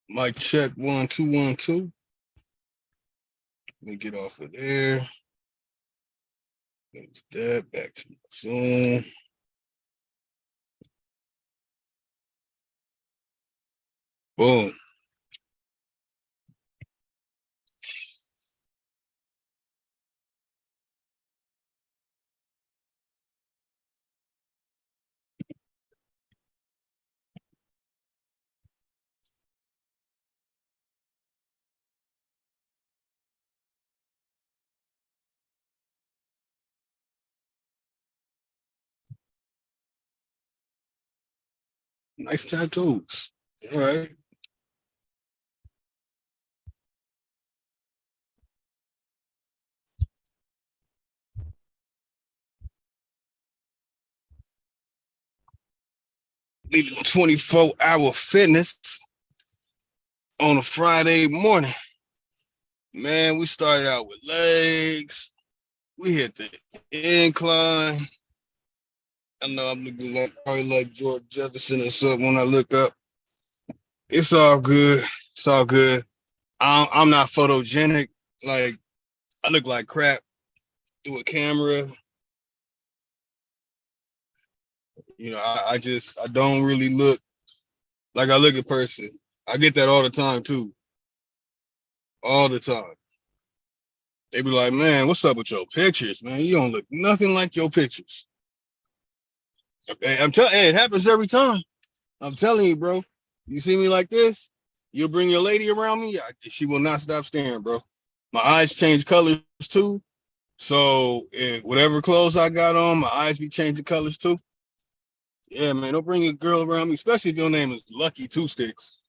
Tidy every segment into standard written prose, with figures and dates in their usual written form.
Mic check 1 2 1 2. Let me get off of there. There's that. Back to my Zoom. Boom. Nice tattoos. All right. Leaving 24-hour fitness on a Friday morning. Man, we started out with legs. We hit the incline. I know I'm looking like probably like George Jefferson or something when I look up. It's all good. It's all good. I'm not photogenic. Like I look like crap through a camera. I don't really look like I look in person. I get that all the time too. All the time. They be like, man, what's up with your pictures, man? You don't look nothing like your pictures. Okay, I'm telling hey, it happens every time. I'm telling you, bro. You see me like this, you'll bring your lady around me, she will not stop staring, bro. My eyes change colors too. So whatever clothes I got on, my eyes be changing colors too. Yeah, man, don't bring a girl around me, especially if your name is Lucky Two Sticks,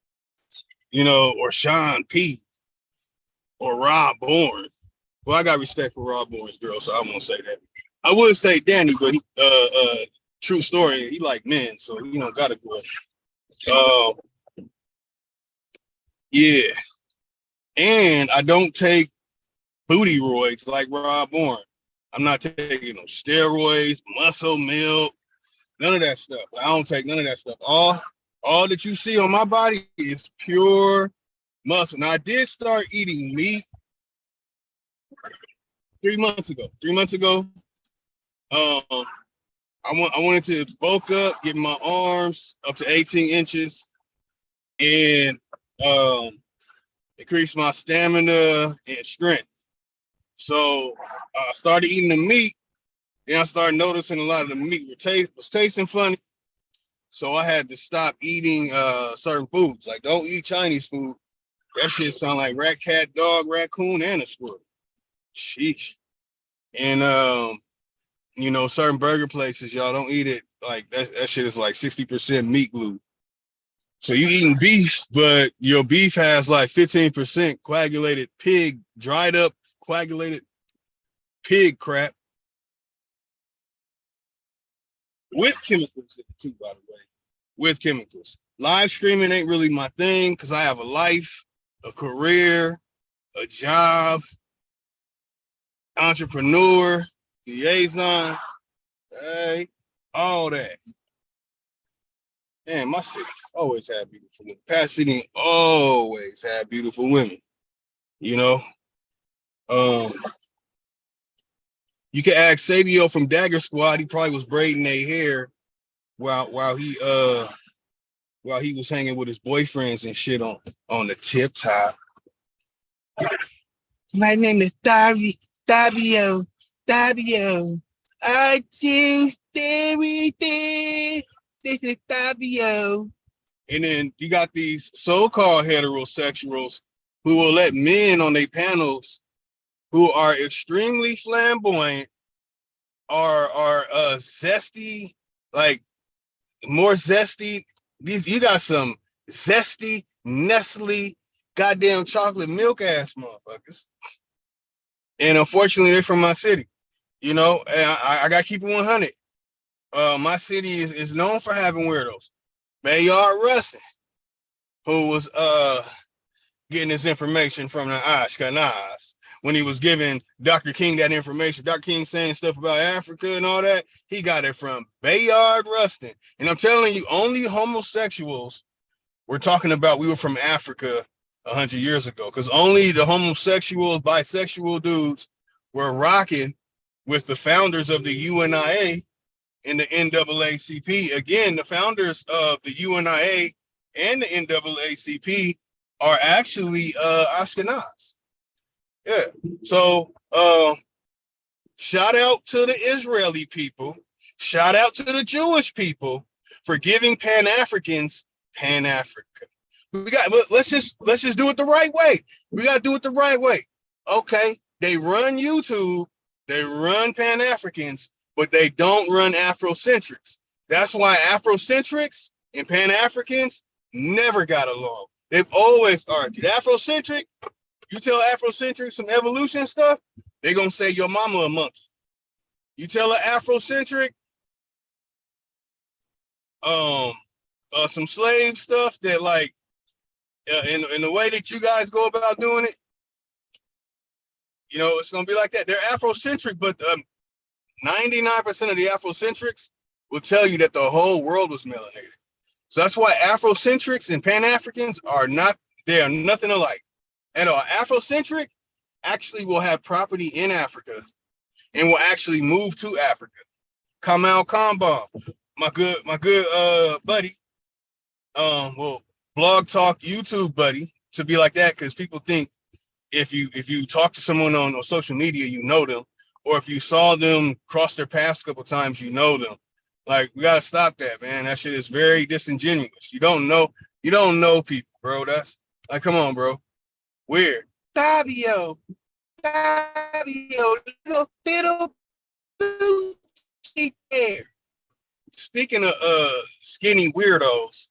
or Sean P or Rob Bourne. Well, I got respect for Rob Bourne's girl, so I won't say that. I would say Danny, but true story, he like men, so gotta go. Uh, yeah, and I don't take booty roids like Rob Bourne. I'm not taking no steroids, muscle milk, none of that stuff. I don't take none of that stuff. All that you see on my body is pure muscle. Now I did start eating meat 3 months ago. 3 months ago, um, I wanted to bulk up, get my arms up to 18 inches, and increase my stamina and strength. So I started eating the meat, and I started noticing a lot of the meat was tasting funny. So I had to stop eating certain foods. Like don't eat Chinese food. That shit sound like rat, cat, dog, raccoon, and a squirrel. Sheesh. And certain burger places, y'all don't eat it. Like that shit is like 60% meat glue. So you eating beef, but your beef has like 15% coagulated pig, dried up coagulated pig crap with chemicals in it too, by the way. With chemicals. Live streaming ain't really my thing because I have a life, a career, a job, entrepreneur, liaison, hey, all that. Man, my city always had beautiful women. Past City always had beautiful women. You know, um, you can ask Sabio from Dagger Squad. He probably was braiding their hair while he was hanging with his boyfriends and shit on the tip top. My name is Davio. I choose everything. This is Davio. And then you got these so-called heterosexuals who will let men on their panels who are extremely flamboyant, are zesty, like more zesty. You got some zesty Nestle goddamn chocolate milk ass motherfuckers. And unfortunately, they're from my city. And I got to keep it 100. My city is known for having weirdos. Bayard Rustin, who was getting this information from the Ashkenaz when he was giving Dr. King that information. Dr. King saying stuff about Africa and all that. He got it from Bayard Rustin. And I'm telling you, only homosexuals we're talking about we were from Africa 100 years ago, because only the homosexual, bisexual dudes were rocking with the founders of the UNIA and the NAACP. Again, the founders of the UNIA and the NAACP are actually Ashkenaz. Yeah. So shout out to the Israeli people. Shout out to the Jewish people for giving Pan-Africans Pan-Africa. Let's just do it the right way. We gotta do it the right way. Okay, they run YouTube, they run Pan-Africans, but they don't run Afrocentrics. That's why Afrocentrics and Pan-Africans never got along. They've always argued. Afrocentric, you tell Afrocentric some evolution stuff, they're gonna say your mama a monkey. You tell an Afrocentric some slave stuff that like in the way that you guys go about doing it, you know, it's gonna be like that. They're Afrocentric, but 99% of the Afrocentrics will tell you that the whole world was melanated. So that's why Afrocentrics and Pan-Africans are nothing alike at all. Afrocentric actually will have property in Africa and will actually move to Africa. Kamal Kambam, my good buddy, well, blog talk YouTube buddy, to be like that, because people think if you talk to someone on social media, you know them, or if you saw them cross their paths a couple times, you know them. Like, we gotta stop that, man. That shit is very disingenuous. You don't know people, bro. That's like, come on, bro. Weird. Fabio, little booty bear. Speaking of skinny weirdos,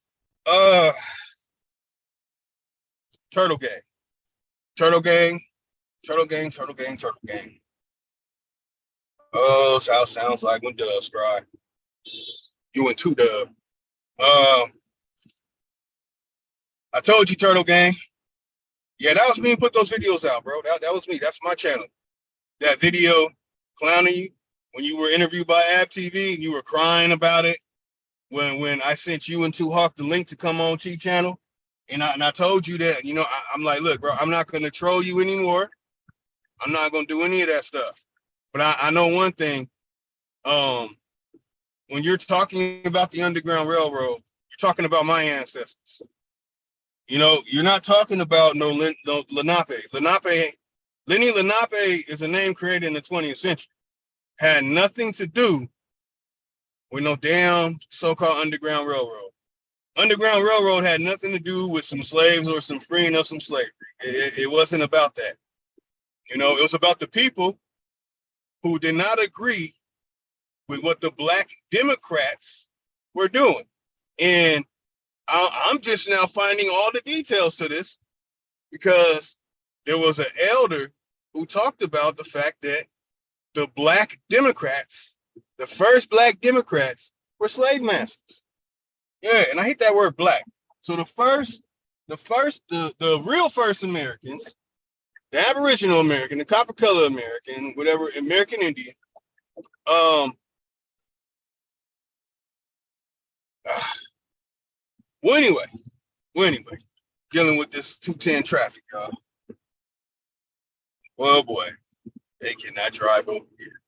Turtle Gang. Oh, so how it sounds like when doves cry. You and two Dub. I told you, Turtle Gang. Yeah, that was me who put those videos out, bro. That was me. That's my channel. That video clowning you when you were interviewed by Ab TV and you were crying about it when I sent you and Two Hawk the link to come on Chief Channel. And I told you that, you know, I'm like, look, bro, I'm not going to troll you anymore. I'm not going to do any of that stuff. But I know one thing. When you're talking about the Underground Railroad, you're talking about my ancestors. You know, you're not talking about no Lenape. Lenny Lenape is a name created in the 20th century. Had nothing to do with no damn so-called Underground Railroad. Underground Railroad had nothing to do with some slaves or some freeing of some slavery. It wasn't about that. You know, it was about the people who did not agree with what the Black Democrats were doing. And I'm just now finding all the details to this because there was an elder who talked about the fact that the Black Democrats, the first Black Democrats, were slave masters. Yeah, and I hate that word black. So the real first Americans, the Aboriginal American, the copper color American, whatever, American Indian, well, anyway, dealing with this 210 traffic, y'all. Oh boy, they cannot drive over here.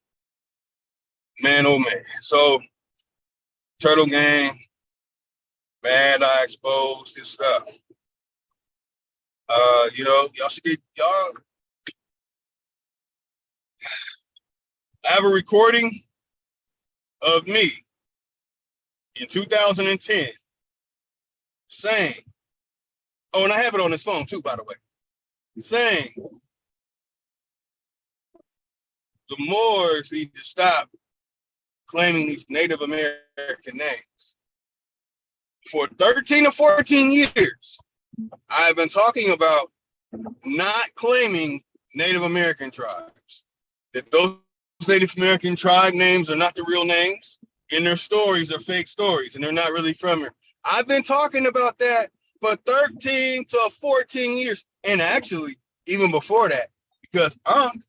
Man, oh man. So, Turtle Gang, Bad Eye Exposed, this stuff. You know, y'all should get, y'all. I have a recording of me in 2010 saying, oh, and I have it on his phone too, by the way, saying the Moors need to stop claiming these Native American names. For 13 or 14 years, I've been talking about not claiming Native American tribes, that those Native American tribe names are not the real names, and their stories are fake stories, and they're not really from here. I've been talking about that for 13 to 14 years, and actually even before that, because Unc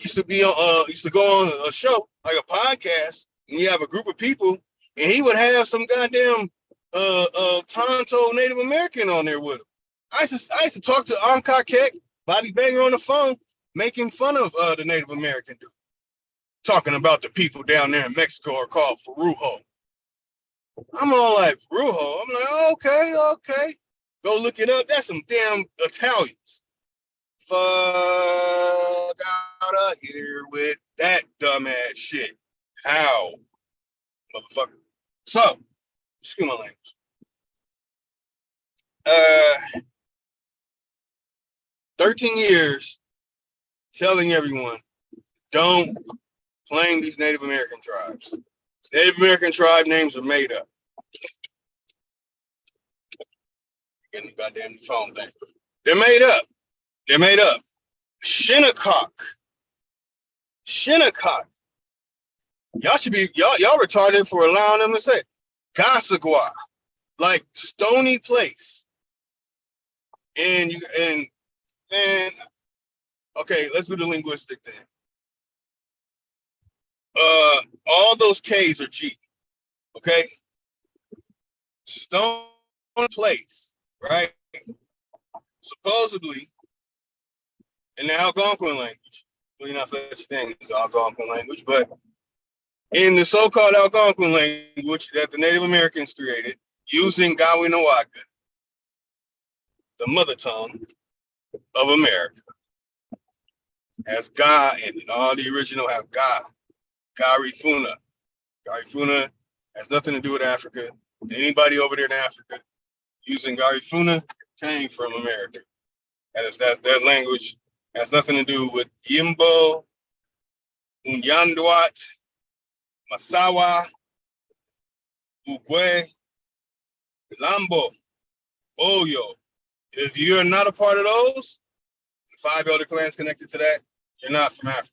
used to go on a show, like a podcast, and you have a group of people, and he would have some goddamn Tonto Native American on there with him. I used to talk to Ankakek, Bobby Banger on the phone, making fun of the Native American dude, talking about the people down there in Mexico are called Farujo. I'm all like, Farujo? I'm like, oh, okay. Go look it up. That's some damn Italians. Fuck out of here with that dumbass shit. How, motherfucker? So, excuse my language. 13 years telling everyone, don't claim these Native American tribes. Native American tribe names are made up. Getting the goddamn phone thing. They're made up. Shinnecock. Y'all should be y'all retarded for allowing them to say Gasagua, like Stony Place. And okay, let's do the linguistic thing. All those K's are G. Okay? Stone Place, right? Supposedly, in the Algonquin language, well, not such a thing as Algonquin language, but in the so-called Algonquin language that the Native Americans created, using Gawinawaga, the mother tongue of America, has Ga in it. All the original have Ga. Garifuna. Garifuna has nothing to do with Africa. Anybody over there in Africa using Garifuna came from America. That language has nothing to do with Yimbo, Unyanduat, Masawa, Ugwe, Lambo, Oyo. If you're not a part of those, 5 elder clans connected to that, you're not from Africa.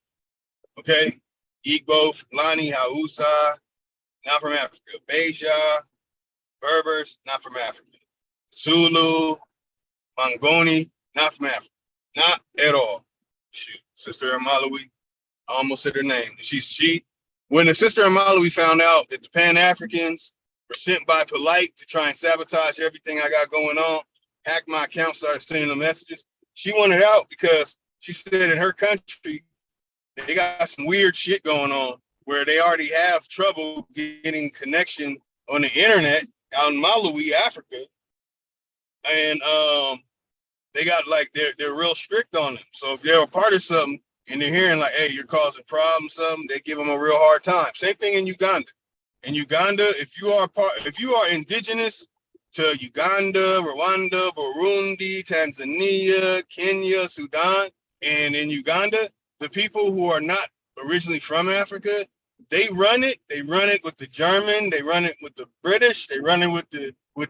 Okay? Igbo, Fulani, Hausa, not from Africa. Beja, Berbers, not from Africa. Zulu, Mangoni, not from Africa. Not at all. Shoot, Sister Amalawi, I almost said her name. When the Sister Amalawi found out that the Pan-Africans were sent by Polite to try and sabotage everything I got going on, hacked my account, started sending them messages, she wanted out because she said in her country, they got some weird shit going on where they already have trouble getting connection on the internet out in Malawi, Africa. And they got like they're real strict on them. So if they're a part of something and they're hearing like, hey, you're causing problems, something, they give them a real hard time. Same thing in Uganda. In Uganda, if you are indigenous to Uganda, Rwanda, Burundi, Tanzania, Kenya, Sudan, and in Uganda, the people who are not originally from Africa, they run it with the German, they run it with the British, they run it with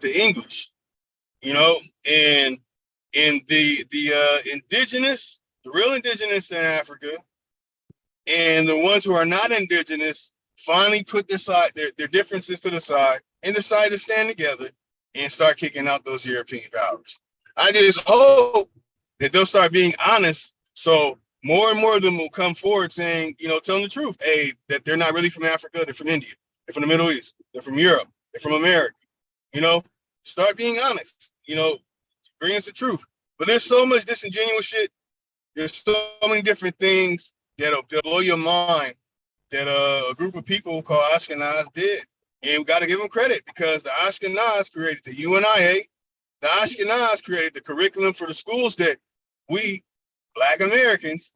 the English, and the indigenous, the real indigenous in Africa, and the ones who are not indigenous finally put their differences to the side and decide to stand together and start kicking out those European powers. I just hope that they'll start being honest, so more and more of them will come forward saying, telling the truth. Hey, that they're not really from Africa, they're from India, they're from the Middle East, they're from Europe, they're from America. Start being honest, bring us the truth. But there's so much disingenuous shit. There's so many different things that'll blow your mind that a group of people called Ashkenaz did. And we got to give them credit because the Ashkenaz created the UNIA. The Ashkenaz created the curriculum for the schools that we, Black Americans,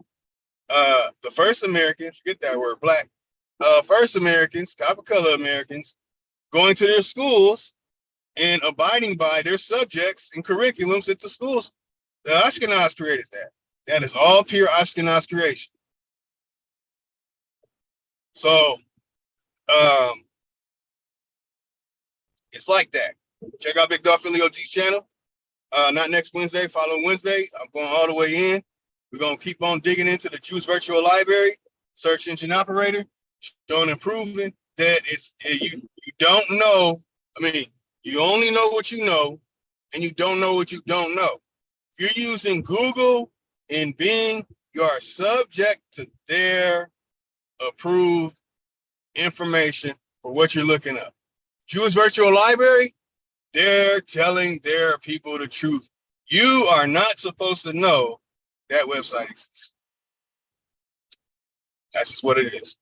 the first Americans, forget that word, Black, first Americans, copper color Americans, going to their schools and abiding by their subjects and curriculums at the schools. The Ashkenaz created that. That is all pure Ashkenaz creation. So, it's like that. Check out Big Dog Philly OG's channel. Not next Wednesday, following Wednesday. I'm going all the way in. We're going to keep on digging into the Jewish Virtual Library, search engine operator, showing and proving that you don't know. I mean, you only know what you know, and you don't know what you don't know. If you're using Google and Bing, you are subject to their approved information for what you're looking up. Jewish Virtual Library, They're telling their people the truth. You are not supposed to know that website exists. That's just what it is.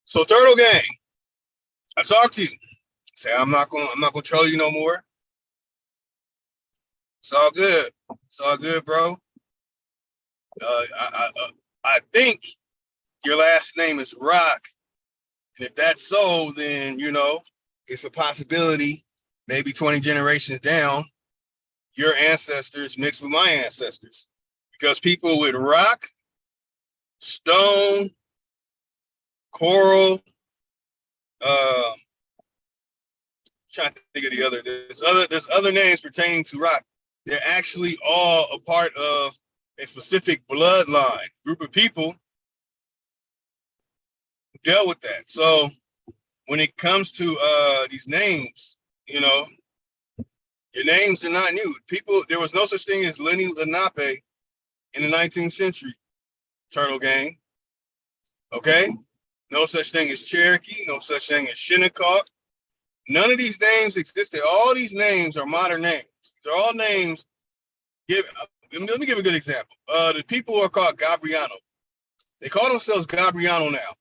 So Turtle Gang, I talked to you. Say I'm not gonna troll you no more. It's all good. It's all good, bro. I think your last name is Rock. And if that's so, then it's a possibility. Maybe 20 generations down, your ancestors mixed with my ancestors, because people with rock, stone, coral, trying to think of the other. There's other names pertaining to rock. They're actually all a part of a specific bloodline group of people who dealt with that. So when it comes to these names, your names are not new. There was no such thing as Lenni Lenape in the 19th century, Turtle Gang. Okay? No such thing as Cherokee, no such thing as Shinnecock. None of these names existed. All these names are modern names. They're all names. Let me give a good example. The people who are called Gabriano. They call themselves Gabriano now,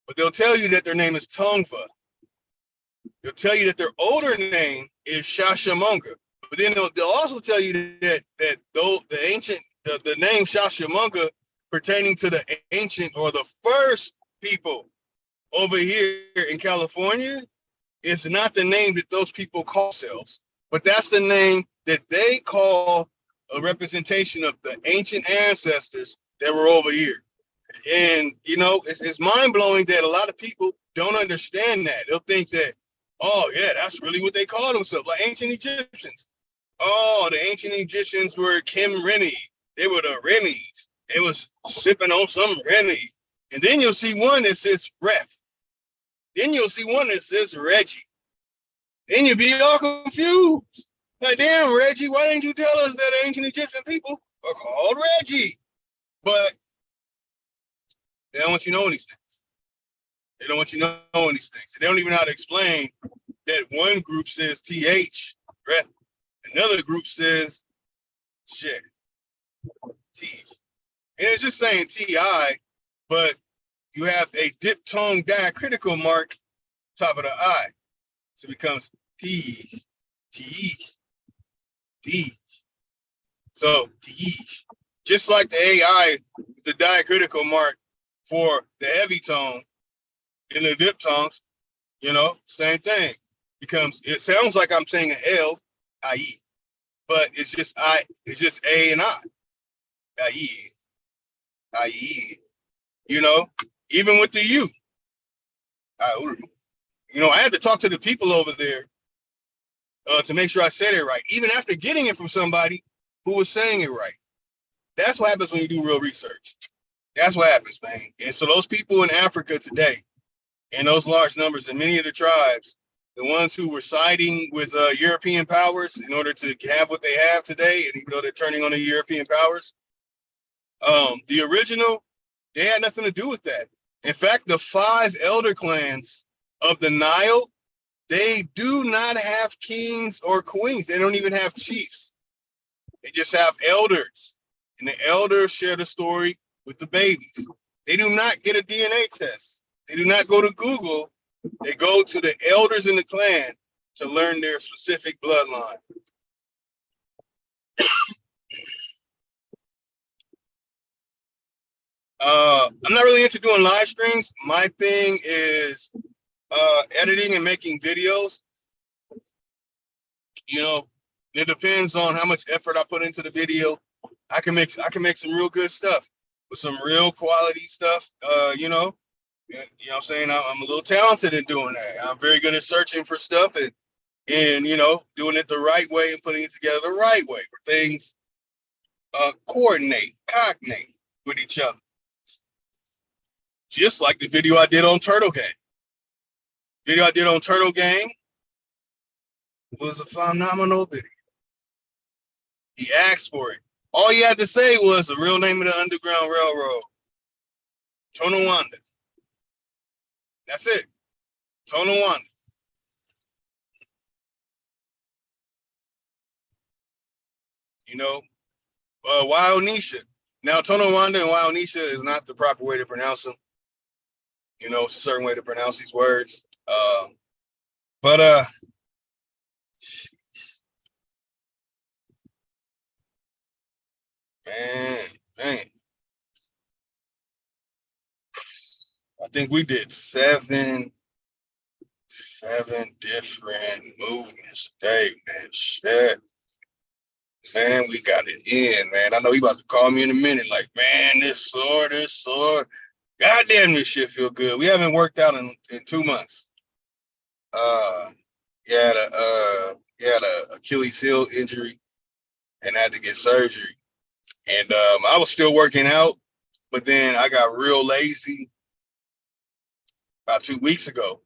but they'll tell you that their name is Tongva. They'll tell you that their older name is Shashamunga. But then they'll also tell you that the name Shashamunga pertaining to the ancient or the first people over here in California is not the name that those people call themselves, but that's the name that they call a representation of the ancient ancestors that were over here. And it's mind-blowing that a lot of people don't understand that. They'll think that, oh yeah, that's really what they call themselves, like ancient Egyptians. Oh, the ancient Egyptians were Kim Rennie. They were the Rennies. They was sipping on some Rennie. And then you'll see one that says Ref. Then you'll see one that says Reggie. Then you'll be all confused. Like, damn, Reggie, why didn't you tell us that ancient Egyptian people are called Reggie? But they don't want you knowing these things. They don't want you knowing these things. They don't even know how to explain that one group says TH, Ref. Another group says shit, T. And it's just saying TI, but you have a diphthong diacritical mark top of the I. So it becomes T, T, T. So T. Just like the AI, the diacritical mark for the heavy tone in the diphthongs, same thing. It sounds like I'm saying an L, I-E, but it's just A and I. I-E. I-E. Even with the U. I had to talk to the people over there to make sure I said it right, even after getting it from somebody who was saying it right. That's what happens when you do real research. That's what happens, man. And so those people in Africa today, and those large numbers, and many of the tribes, the ones who were siding with European powers in order to have what they have today, and even though they're turning on the European powers, the original, they had nothing to do with that. In fact, the 5 elder clans of the Nile, they do not have kings or queens. They don't even have chiefs. They just have elders. And the elders share the story with the babies. They do not get a DNA test. They do not go to Google. They go to the elders in the clan to learn their specific bloodline. I'm not really into doing live streams. My thing is editing and making videos. It depends on how much effort I put into the video. I can make some real good stuff with some real quality stuff. You know what I'm saying? I'm a little talented in doing that. I'm very good at searching for stuff and doing it the right way and putting it together the right way where things coordinate, cognate with each other. Just like the video I did on Turtle Gang. Video I did on Turtle Gang was a phenomenal video. He asked for it. All he had to say was the real name of the Underground Railroad, Tonawanda. That's it, Tonawanda. You know, Wyonisha. Now, Tonawanda and Wyonisha is not the proper way to pronounce them. You know, it's a certain way to pronounce these words. But man, man, I think we did seven different movements today, man. Shit. Man, we got it in, man. I know he about to call me in a minute, like, man, this sore. Goddamn, this shit feel good. We haven't worked out in 2 months. He had a Achilles heel injury and had to get surgery. And I was still working out, but then I got real lazy about 2 weeks ago.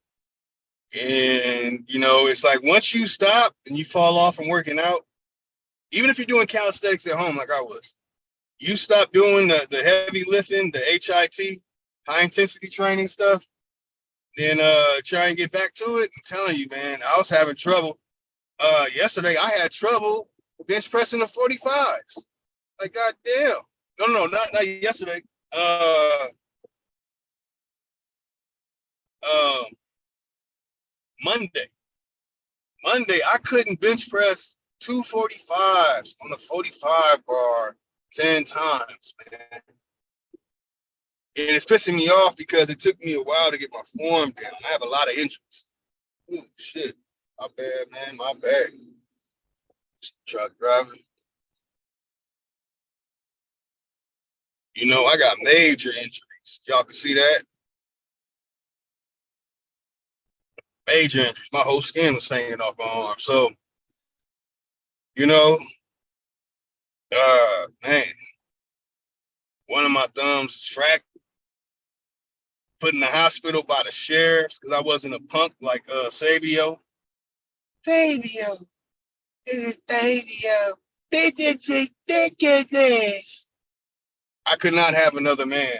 And you know, it's like once you stop and you fall off from working out, even if you're doing calisthenics at home like I was, you stop doing the heavy lifting, the HIT, high intensity training stuff, then try and get back to it. I'm telling you, man, I was having trouble. Yesterday I had trouble bench pressing the 45s. Like, goddamn. No, not yesterday. Um, Monday. I couldn't bench press 245s on the 45 bar 10 times, man. And it's pissing me off because it took me a while to get my form down. I have a lot of injuries. Ooh, shit. My bad, man. My bad. Truck driving. You know, I got major injuries. Y'all can see that. Major injuries. My whole skin was hanging off my arm. So, you know, man, one of my thumbs is fractured. Put in the hospital by the sheriffs because I wasn't a punk like Sabio. Sabio, this is Sabio. I could not have another man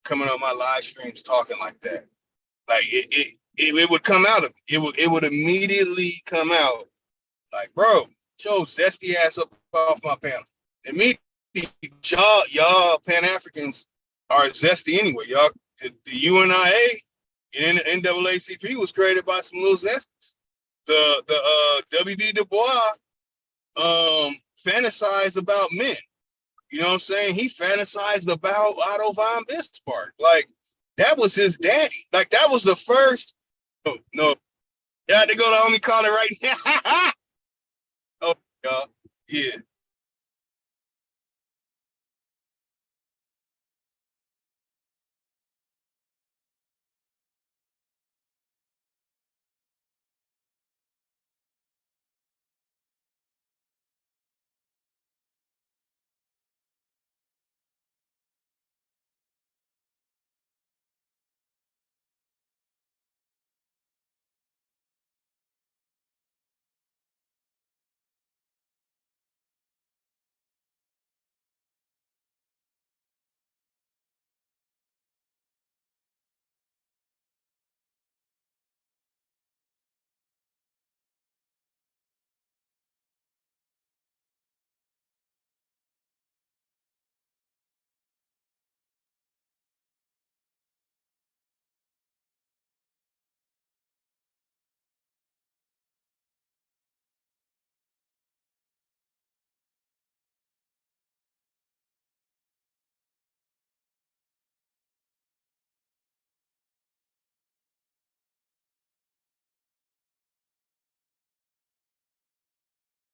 coming on my live streams talking like that. Like it would come out of me. It would immediately come out. Like, bro, Joe zesty ass up off my panel. Immediately, y'all Pan Africans are zesty anyway. Y'all, the UNIA and NAACP was created by some little zesties. The WB Du Bois fantasized about men. You know what I'm saying? He fantasized about Otto von Bismarck. Like, that was his daddy. Like, that was the first. No. Yeah, they go to homie calling right now. Oh, God. Yeah.